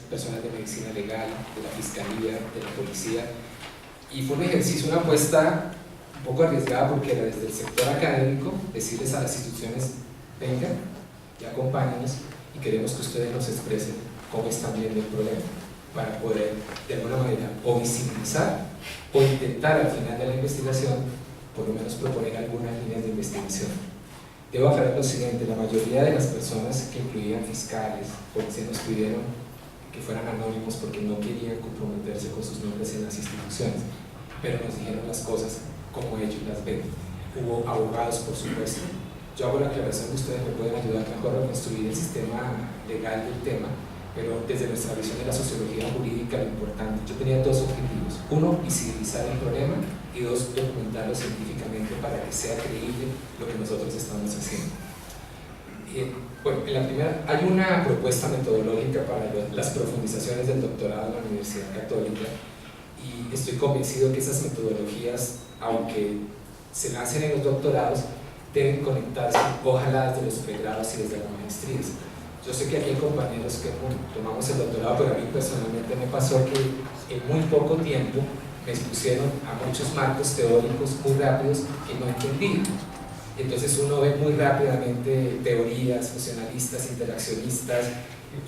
personas de medicina legal, de la fiscalía, de la policía, y fue un ejercicio, una apuesta un poco arriesgada porque era desde el sector académico decirles a las instituciones: vengan y acompáñenos y queremos que ustedes nos expresen cómo están viendo el problema, para poder de alguna manera o visibilizar o intentar al final de la investigación por lo menos proponer algunas líneas de investigación. Debo aclarar lo siguiente: la mayoría de las personas que incluían fiscales, policías, nos pidieron que fueran anónimos porque no querían comprometerse con sus nombres en las instituciones, pero nos dijeron las cosas como ellos las ven. Hubo abogados, por supuesto. Yo hago la aclaración que ustedes me pueden ayudar mejor a construir el sistema legal del tema, pero desde nuestra visión de la sociología jurídica, lo importante, yo tenía dos objetivos: uno, visibilizar el problema, y dos, documentarlo científicamente para que sea creíble lo que nosotros estamos haciendo. Bueno, en la primera, hay una propuesta metodológica para las profundizaciones del doctorado en la Universidad Católica, y estoy convencido que esas metodologías, aunque se lancen en los doctorados, deben conectarse, ojalá desde los pregrados y desde las maestrías. Yo sé que aquí hay compañeros que tomamos el doctorado, pero a mí personalmente me pasó que en muy poco tiempo me expusieron a muchos marcos teóricos muy rápidos que no entendí. Entonces uno ve muy rápidamente teorías funcionalistas, interaccionistas,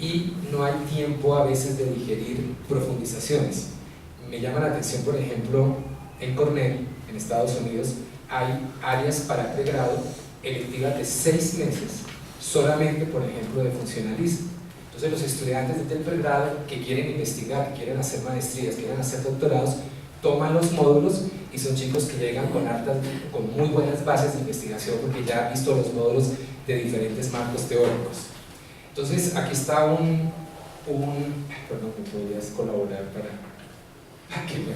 y no hay tiempo a veces de digerir profundizaciones. Me llama la atención, por ejemplo, en Cornell, en Estados Unidos, hay áreas para pregrado electivas de 6 meses, solamente, por ejemplo, de funcionalismo. Entonces los estudiantes del pregrado que quieren investigar, que quieren hacer maestrías, que quieren hacer doctorados, toman los módulos, y son chicos que llegan con muy buenas bases de investigación porque ya han visto los módulos de diferentes marcos teóricos. Entonces aquí está perdón, ¿me podrías colaborar para que me...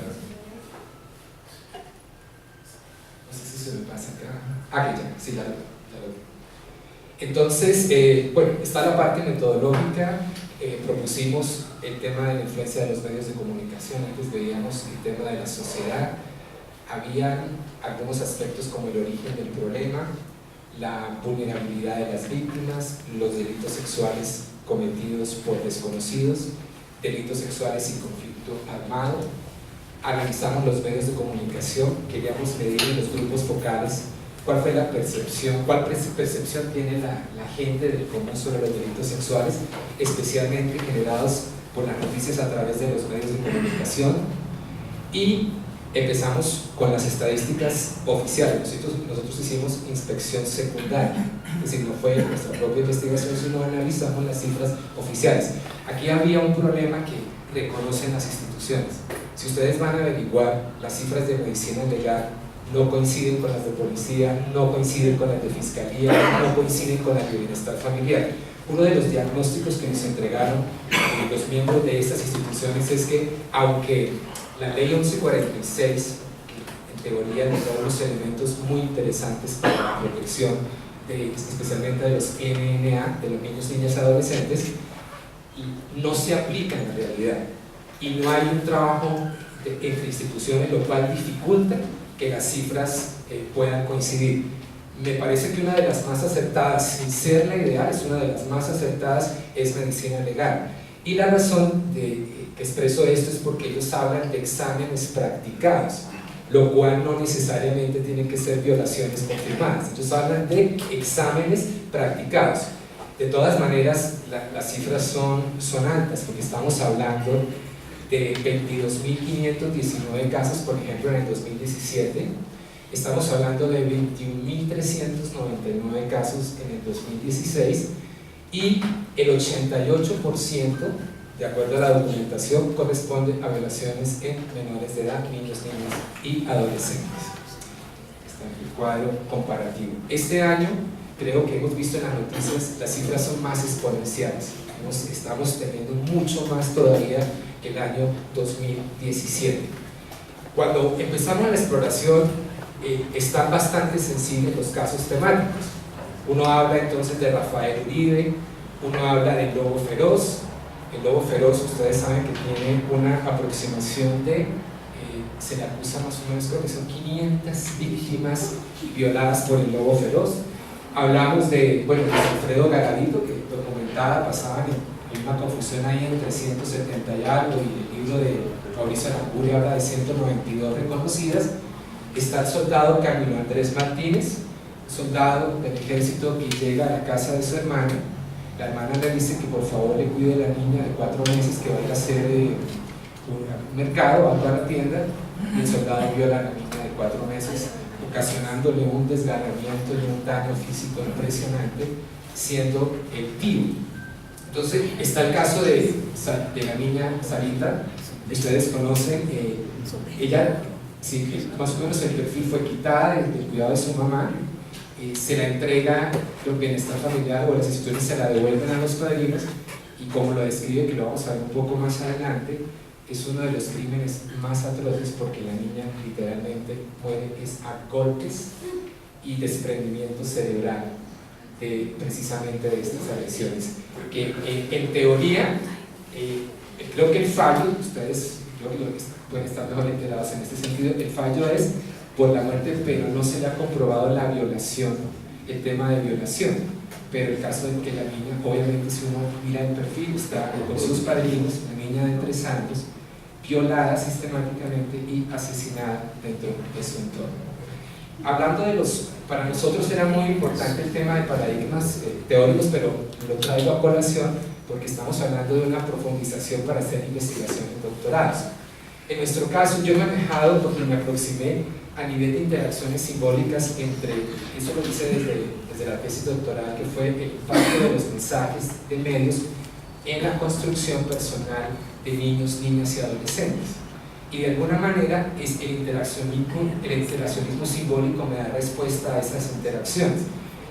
No sé si se me pasa acá. Que ya, sí, ya lo veo. Entonces, bueno, está la parte metodológica. Propusimos el tema de la influencia de los medios de comunicación. Antes veíamos el tema de la sociedad. Habían algunos aspectos como el origen del problema, la vulnerabilidad de las víctimas, los delitos sexuales cometidos por desconocidos, delitos sexuales y conflicto armado. Analizamos los medios de comunicación, queríamos medir en los grupos focales cuál fue la percepción, cuál percepción tiene la gente del común sobre los delitos sexuales, especialmente generados por las noticias a través de los medios de comunicación. Y empezamos con las estadísticas oficiales. Nosotros hicimos inspección secundaria, es decir, no fue nuestra propia investigación, sino analizamos las cifras oficiales. Aquí había un problema que reconocen las instituciones. Si ustedes van a averiguar, las cifras de medicina legal no coinciden con las de policía, no coinciden con las de fiscalía, no coinciden con las de bienestar familiar. Uno de los diagnósticos que nos entregaron los miembros de estas instituciones es que, aunque la ley 1146 en teoría nos da unos elementos muy interesantes para la protección especialmente de los NNA, de los niños, niñas y adolescentes, no se aplica en la realidad, y no hay un trabajo entre instituciones, lo cual dificulta que las cifras puedan coincidir. Me parece que una de las más acertadas, sin ser la ideal, es una de las más acertadas, es medicina legal. Y la razón que expreso esto es porque ellos hablan de exámenes practicados, lo cual no necesariamente tienen que ser violaciones confirmadas. Ellos hablan de exámenes practicados. De todas maneras, las cifras son altas, porque estamos hablando de 22.519 casos, por ejemplo, en el 2017. Estamos hablando de 21.399 casos en el 2016, y el 88%, de acuerdo a la documentación, corresponde a violaciones en menores de edad, niños, niñas y adolescentes. Está en el cuadro comparativo. Este año, creo que hemos visto en las noticias, las cifras son más exponenciales. Estamos teniendo mucho más todavía que el año 2017. Cuando empezamos la exploración, están bastante sensibles los casos temáticos. Uno habla entonces de Rafael Uribe, uno habla del lobo feroz. El lobo feroz, ustedes saben que tiene una aproximación de, se le acusa más o menos, creo que son 500 víctimas violadas por el lobo feroz. Hablamos de, bueno, de Alfredo Garavito, que documentada pasaban en hay una confusión ahí entre 170 y algo, y el libro de Mauricio Aramburu habla de 192 reconocidas. Está el soldado Camilo Andrés Martínez, soldado del ejército que llega a la casa de su hermana. La hermana le dice que por favor le cuide a la niña de 4 meses que vaya a hacer un mercado, va a la tienda, y el soldado viola a la niña de 4 meses, ocasionándole un desgarramiento y un daño físico impresionante, siendo el tío. Entonces está el caso de la niña Sarita. Ustedes conocen, ella, sí, más o menos el perfil fue quitada del cuidado de su mamá, se la entrega el bienestar familiar o las instituciones se la devuelven a los padrinos, y como lo describe, que lo vamos a ver un poco más adelante, es uno de los crímenes más atroces porque la niña literalmente muere a golpes y desprendimiento cerebral precisamente de estas agresiones, que en teoría creo que el fallo, ustedes pueden estar mejor enterados en este sentido, el fallo es por la muerte, pero no se le ha comprobado la violación, el tema de violación. Pero el caso de que la niña, obviamente si uno mira el perfil, está con sus padrinos, una niña de 3 años, violada sistemáticamente y asesinada dentro de su entorno. Hablando de para nosotros era muy importante el tema de paradigmas teóricos, pero lo traigo a colación porque estamos hablando de una profundización para hacer investigación en doctorados. En nuestro caso yo me he manejado porque me aproximé a nivel de interacciones simbólicas entre, eso lo hice desde la tesis doctoral, que fue el impacto de los mensajes de medios en la construcción personal de niños, niñas y adolescentes. Y de alguna manera es el interaccionismo simbólico me da respuesta a esas interacciones.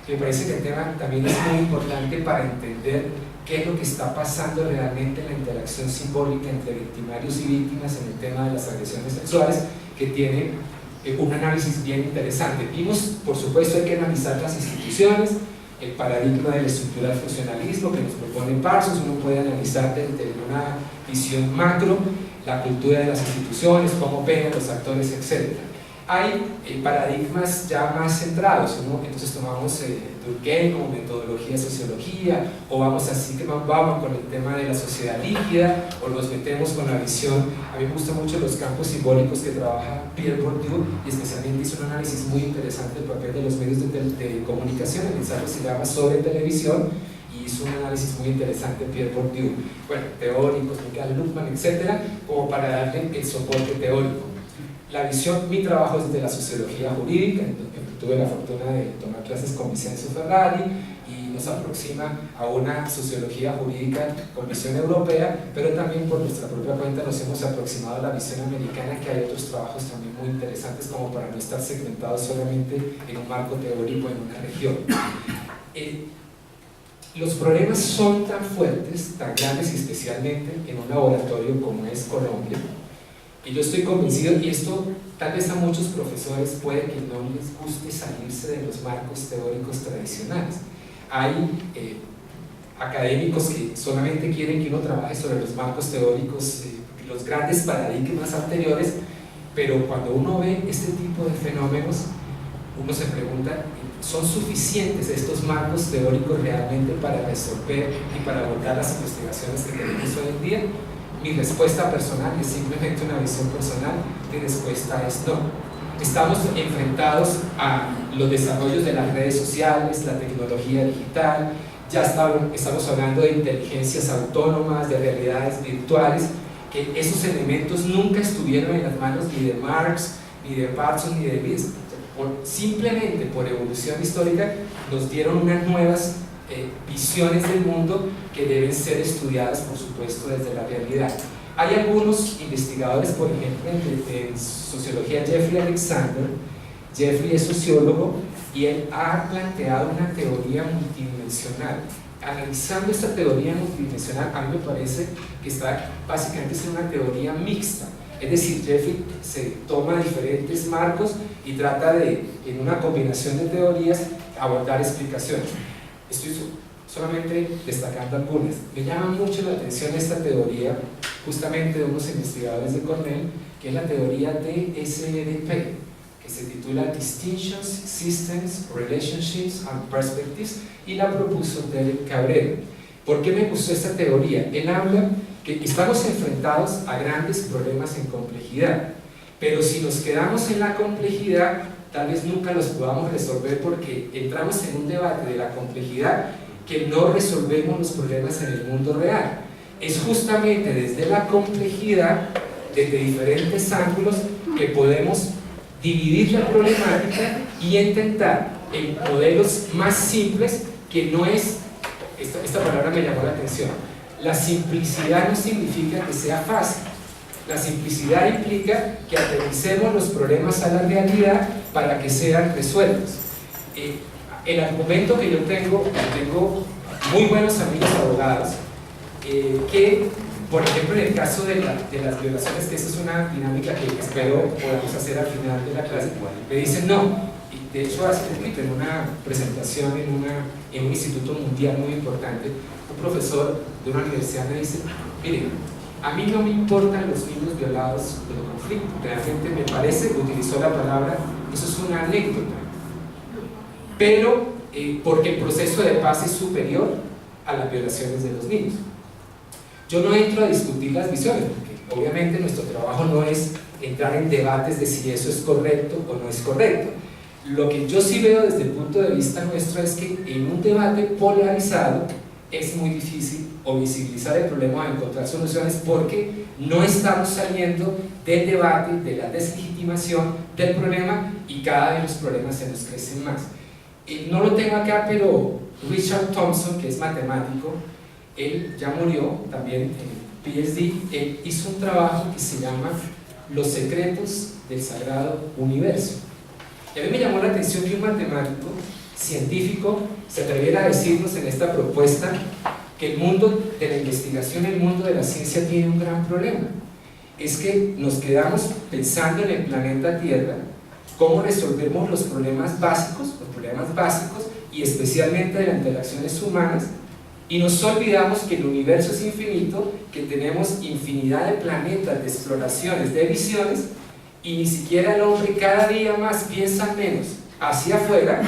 Me parece que el tema también es muy importante para entender qué es lo que está pasando realmente en la interacción simbólica entre victimarios y víctimas en el tema de las agresiones sexuales, que tiene un análisis bien interesante. Vimos, por supuesto, hay que analizar las instituciones, el paradigma del estructural funcionalismo que nos propone Parsons. Uno puede analizar desde una visión macro la cultura de las instituciones, cómo operan los actores, etc. Hay paradigmas ya más centrados, ¿no? Entonces tomamos Durkheim como metodología de sociología, o vamos así que vamos con el tema de la sociedad líquida, o nos metemos con la visión. A mí me gustan mucho los campos simbólicos que trabaja Pierre Bourdieu, y especialmente hizo un análisis muy interesante del papel de los medios de comunicación. El ensayo se llama Sobre televisión, y hizo un análisis muy interesante Pierre Bourdieu, bueno, teóricos, Michael Luhmann, etcétera, como para darle el soporte teórico. La visión, mi trabajo es de la sociología jurídica, tuve la fortuna de tomar clases con Vicenzo Ferrari, y nos aproxima a una sociología jurídica con visión europea, pero también por nuestra propia cuenta nos hemos aproximado a la visión americana, que hay otros trabajos también muy interesantes como para no estar segmentados solamente en un marco teórico en una región. Los problemas son tan fuertes, tan grandes, y especialmente en un laboratorio como es Colombia, y yo estoy convencido, y esto tal vez a muchos profesores puede que no les guste salirse de los marcos teóricos tradicionales. Hay académicos que solamente quieren que uno trabaje sobre los marcos teóricos, los grandes paradigmas anteriores, pero cuando uno ve este tipo de fenómenos, uno se pregunta, ¿son suficientes estos marcos teóricos realmente para resolver y para abordar las investigaciones que tenemos hoy en día? Mi respuesta personal es simplemente una visión personal. Mi respuesta es no. Estamos enfrentados a los desarrollos de las redes sociales, la tecnología digital, ya estamos hablando de inteligencias autónomas, de realidades virtuales, que esos elementos nunca estuvieron en las manos ni de Marx, ni de Parsons, ni de Mises. Simplemente por evolución histórica nos dieron unas nuevas visiones del mundo que deben ser estudiadas, por supuesto, desde la realidad. Hay algunos investigadores, por ejemplo, en sociología, Jeffrey Alexander. Jeffrey es sociólogo y él ha planteado una teoría multidimensional. Analizando esta teoría multidimensional, a mí me parece que está básicamente en una teoría mixta. Es decir, Jeffrey se toma diferentes marcos y trata de, en una combinación de teorías, abordar explicaciones. Estoy solamente destacando algunas. Me llama mucho la atención esta teoría, justamente de unos investigadores de Cornell, que es la teoría de SDP, que se titula Distinctions, Systems, Relationships and Perspectives, y la propuso Derek Cabrera. ¿Por qué me gustó esta teoría? Él habla que estamos enfrentados a grandes problemas en complejidad, pero si nos quedamos en la complejidad, tal vez nunca los podamos resolver porque entramos en un debate de la complejidad que no resolvemos los problemas en el mundo real. Es justamente desde la complejidad, desde diferentes ángulos, que podemos dividir la problemática y intentar en modelos más simples, que no es, esta palabra me llamó la atención, la simplicidad no significa que sea fácil. La simplicidad implica que aterricemos los problemas a la realidad para que sean resueltos. El argumento que yo tengo muy buenos amigos abogados, que, por ejemplo, en el caso de las violaciones, que esa es una dinámica que espero podamos hacer al final de la clase, me dicen no. Y de hecho, hace poquito en una presentación en un instituto mundial muy importante, un profesor de una universidad me dice, miren, a mí no me importan los niños violados del conflicto, realmente me parece, utilizó la palabra, eso es una anécdota, pero porque el proceso de paz es superior a las violaciones de los niños. Yo no entro a discutir las visiones, porque obviamente nuestro trabajo no es entrar en debates de si eso es correcto o no es correcto. Lo que yo sí veo desde el punto de vista nuestro es que en un debate polarizado es muy difícil o visibilizar el problema o encontrar soluciones, porque no estamos saliendo del debate, de la deslegitimación del problema, y cada vez los problemas se nos crecen más. No lo tengo acá, pero Richard Thompson, que es matemático, él ya murió, también en PhD, él hizo un trabajo que se llama Los secretos del sagrado universo. Y a mí me llamó la atención que un matemático científico se atreviera a decirnos en esta propuesta que el mundo de la investigación, el mundo de la ciencia tiene un gran problema. Es que nos quedamos pensando en el planeta Tierra, cómo resolvemos los problemas básicos y especialmente de las interacciones humanas, y nos olvidamos que el universo es infinito, que tenemos infinidad de planetas, de exploraciones, de visiones, y ni siquiera el hombre cada día más piensa menos hacia afuera,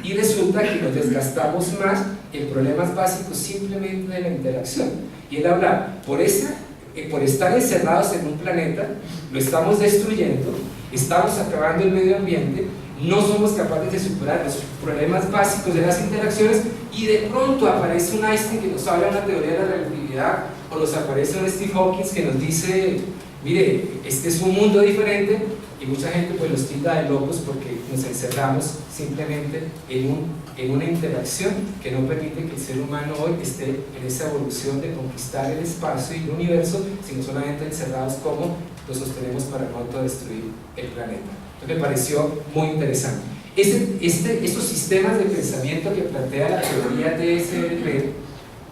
y resulta que nos desgastamos más en problemas básicos simplemente de la interacción. Y él habla, por estar encerrados en un planeta, lo estamos destruyendo, estamos acabando el medio ambiente, no somos capaces de superar los problemas básicos de las interacciones, y de pronto aparece un Einstein que nos habla de una teoría de la relatividad, o nos aparece un Steve Hawking que nos dice, mire, este es un mundo diferente, y mucha gente pues los tilda de locos porque nos encerramos simplemente en una interacción que no permite que el ser humano hoy esté en esa evolución de conquistar el espacio y el universo, sino solamente encerrados como lo sostenemos para no autodestruir el planeta. Me pareció muy interesante. Estos sistemas de pensamiento que plantea la teoría DSLP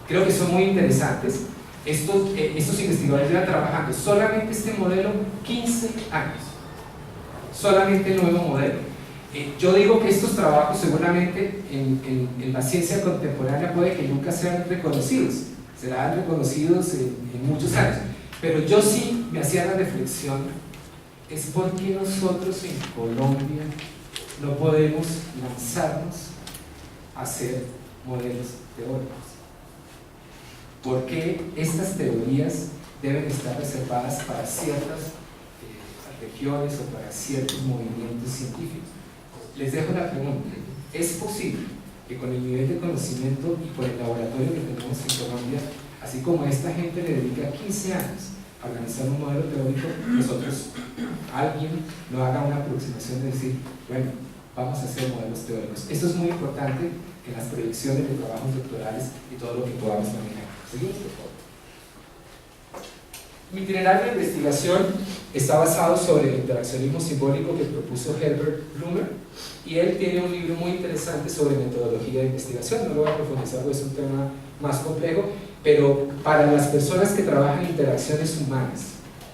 creo que son muy interesantes. Estos investigadores llevan trabajando solamente este modelo 15 años, solamente el nuevo modelo. Yo digo que estos trabajos seguramente en la ciencia contemporánea puede que nunca sean reconocidos, serán reconocidos en muchos años, pero yo sí me hacía la reflexión, es por qué nosotros en Colombia no podemos lanzarnos a hacer modelos teóricos. ¿Por qué estas teorías deben estar reservadas para ciertas regiones o para ciertos movimientos científicos? Les dejo la pregunta, ¿es posible que con el nivel de conocimiento y con el laboratorio que tenemos en Colombia, así como esta gente le dedica 15 años a organizar un modelo teórico, nosotros, alguien no haga una aproximación de decir, bueno, vamos a hacer modelos teóricos? Esto es muy importante en las proyecciones de trabajos doctorales y todo lo que podamos manejar. Seguimos, por favor. Mi itinerario de investigación está basado sobre el interaccionismo simbólico que propuso Herbert Blumer, y él tiene un libro muy interesante sobre metodología de investigación. No lo voy a profundizar porque es un tema más complejo, pero para las personas que trabajan en interacciones humanas,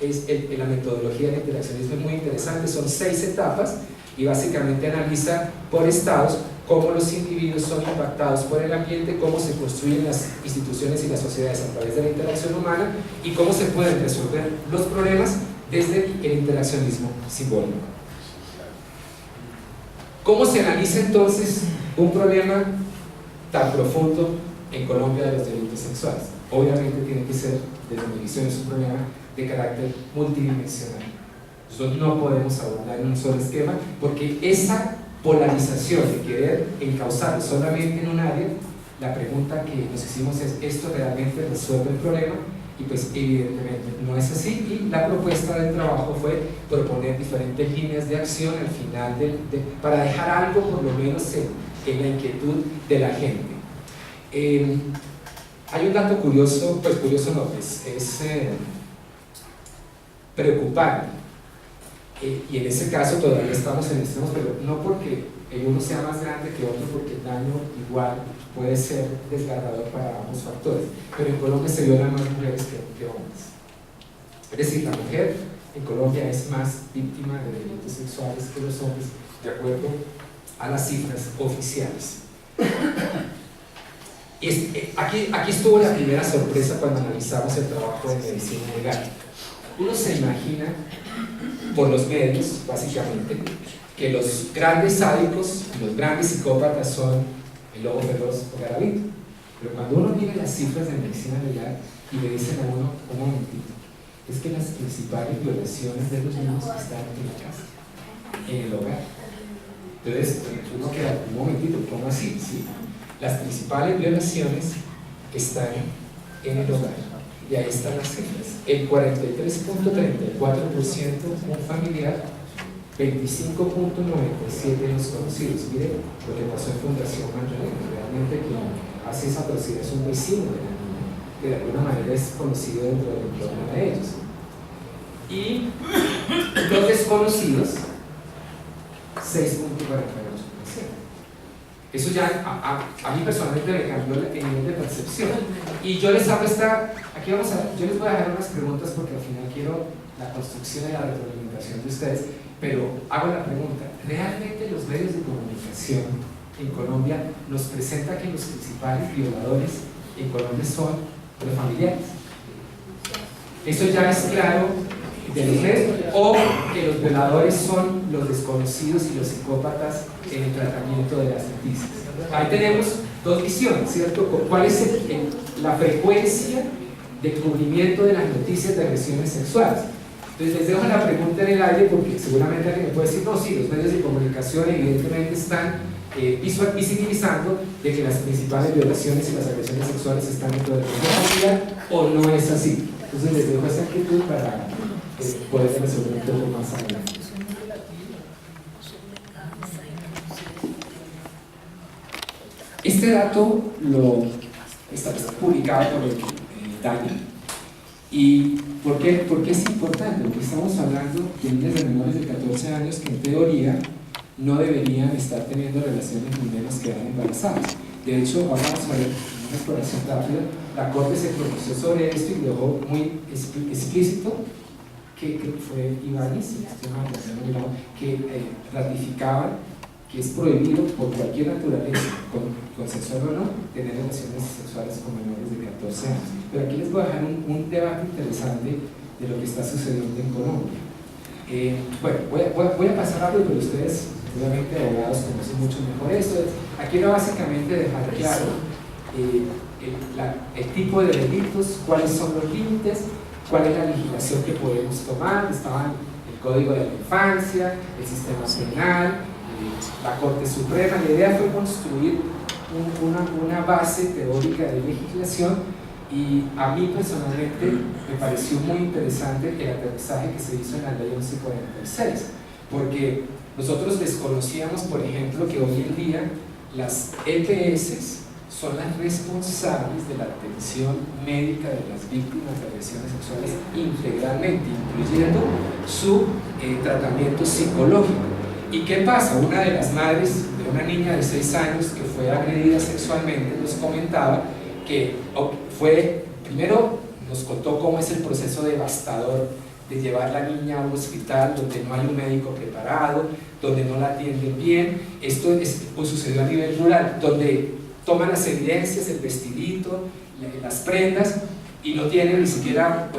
la metodología del interaccionismo es muy interesante. Son 6 etapas y básicamente analiza por estados cómo los individuos son impactados por el ambiente, cómo se construyen las instituciones y las sociedades a través de la interacción humana, y cómo se pueden resolver los problemas desde el interaccionismo simbólico. ¿Cómo se analiza entonces un problema tan profundo en Colombia de los delitos sexuales. Obviamente tiene que ser, desde mi visión, es un problema de carácter multidimensional. Nosotros no podemos abordar en un solo esquema porque esa polarización de querer encauzarlo solamente en un área, la pregunta que nos hicimos es: ¿esto realmente resuelve el problema? Y pues evidentemente no es así, y la propuesta del trabajo fue proponer diferentes líneas de acción al final para dejar algo por lo menos en la inquietud de la gente. Hay un dato curioso, pues curioso no, es preocupante, y en ese caso todavía estamos en extremos, pero no porque uno sea más grande que otro, porque el daño igual puede ser desgarrador para ambos factores, pero en Colombia se violan más mujeres que hombres. Es decir, la mujer en Colombia es más víctima de delitos sexuales que los hombres, de acuerdo a las cifras oficiales. Aquí estuvo la primera sorpresa cuando analizamos el trabajo de medicina legal. Uno se imagina, por los medios básicamente, que los grandes sádicos, los grandes psicópatas son el lobo feroz o Garavito. Pero cuando uno mira las cifras de medicina legal y le dicen a uno: un momentito, es que las principales violaciones de los niños están en la casa, en el hogar. Entonces uno queda: un momentito, ¿cómo así? ¿Sí? Las principales violaciones están en el hogar, y ahí están las cifras. El 43.34% un familiar, 25.97 los conocidos. Mire lo que pasó en Fundación Magdalena. Realmente quien hace esa atrocidad es un vecino de la niña, que de alguna manera es conocido dentro del entorno de ellos. Y los desconocidos, 6.48%. Eso ya a mí personalmente me cambió el nivel de percepción. Y yo les hago yo les voy a dejar unas preguntas porque al final quiero la construcción y la retroalimentación de ustedes, pero hago la pregunta: ¿realmente los medios de comunicación en Colombia nos presentan que los principales violadores en Colombia son los familiares? Eso ya es claro de los medios, o que los violadores son los desconocidos y los psicópatas en el tratamiento de las noticias. Ahí tenemos dos visiones, ¿cierto? ¿Cuál es la frecuencia de cubrimiento de las noticias de agresiones sexuales? Entonces les dejo la pregunta en el aire porque seguramente alguien me puede decir: no, sí, los medios de comunicación evidentemente están visibilizando de que las principales violaciones y las agresiones sexuales están dentro de la familia, o no es así. Entonces les dejo esa actitud para poder resolver un poco más adelante. Este dato está publicado por el DANI. ¿Y por qué es importante? Porque estamos hablando de niñas de menores de 14 años que en teoría no deberían estar teniendo relaciones ni menos quedar embarazadas. De hecho, ahora vamos a ver una exploración rápida. La Corte se pronunció sobre esto y dejó muy explícito que fue Ibáñez, que ratificaban que es prohibido por cualquier naturaleza, consensual o no, tener relaciones sexuales con menores de 14 años. Pero aquí les voy a dejar un debate interesante de lo que está sucediendo en Colombia. Bueno, voy a pasar rápido, pero ustedes, obviamente, abogados, conocen mucho mejor esto. Aquí era básicamente dejar claro el tipo de delitos, cuáles son los límites, cuál es la legislación que podemos tomar. Estaban el Código de la Infancia, el sistema penal, la Corte Suprema. La idea fue construir una base teórica de legislación, y a mí personalmente me pareció muy interesante el aterrizaje que se hizo en la Ley 1146, porque nosotros desconocíamos, por ejemplo, que hoy en día las EPS son las responsables de la atención médica de las víctimas de agresiones sexuales integralmente, incluyendo su tratamiento psicológico. ¿Y qué pasa? Una de las madres de una niña de 6 años que fue agredida sexualmente nos comentaba que primero nos contó cómo es el proceso devastador de llevar a la niña a un hospital donde no hay un médico preparado, donde no la atienden bien. Esto sucedió a nivel rural, donde toman las evidencias, el vestidito, las prendas, y no tienen ni siquiera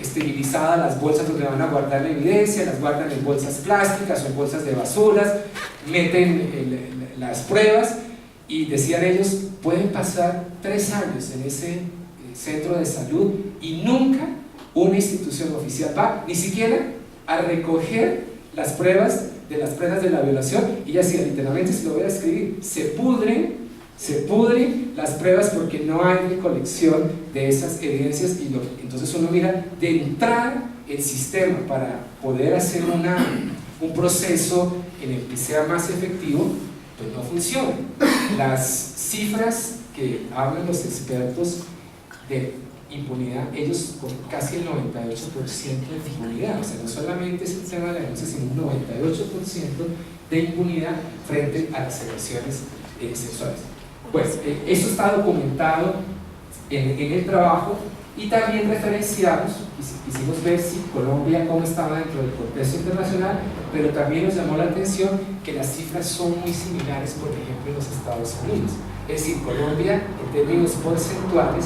esterilizadas las bolsas donde van a guardar la evidencia, las guardan en bolsas plásticas o en bolsas de basuras, meten las pruebas, y decían ellos, pueden pasar 3 años en ese centro de salud y nunca una institución oficial va ni siquiera a recoger las pruebas de la violación. Y ella decía, literalmente, se lo voy a escribir, se pudren las pruebas porque no hay recolección de esas evidencias. Y entonces uno mira, de entrada el sistema para poder hacer un proceso en el que sea más efectivo, pues no funciona. Las cifras que hablan los expertos de impunidad, ellos con casi el 98% de impunidad, o sea, no solamente es el tema de la denuncia, sino un 98% de impunidad frente a las agresiones sexuales. Pues eso está documentado en el trabajo, y también referenciamos, quisimos ver si Colombia cómo estaba dentro del contexto internacional, pero también nos llamó la atención que las cifras son muy similares, por ejemplo, en los Estados Unidos. Es decir, Colombia, en términos porcentuales,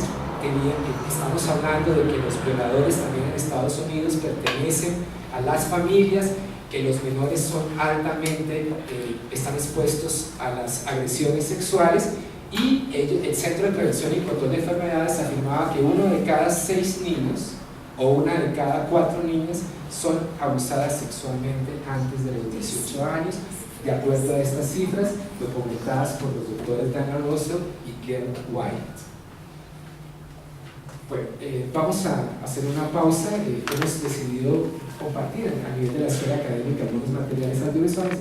estamos hablando de que los violadores también en Estados Unidos pertenecen a las familias, que los menores son altamente, están expuestos a las agresiones sexuales, y el Centro de Prevención y Control de Enfermedades afirmaba que 1 de cada 6 niños o 1 de cada 4 niñas son abusadas sexualmente antes de los 18 años, de acuerdo a estas cifras documentadas por los doctores Dana Russell y Karen White. Bueno, vamos a hacer una pausa. Hemos decidido compartir a nivel de la esfera académica algunos materiales audiovisuales.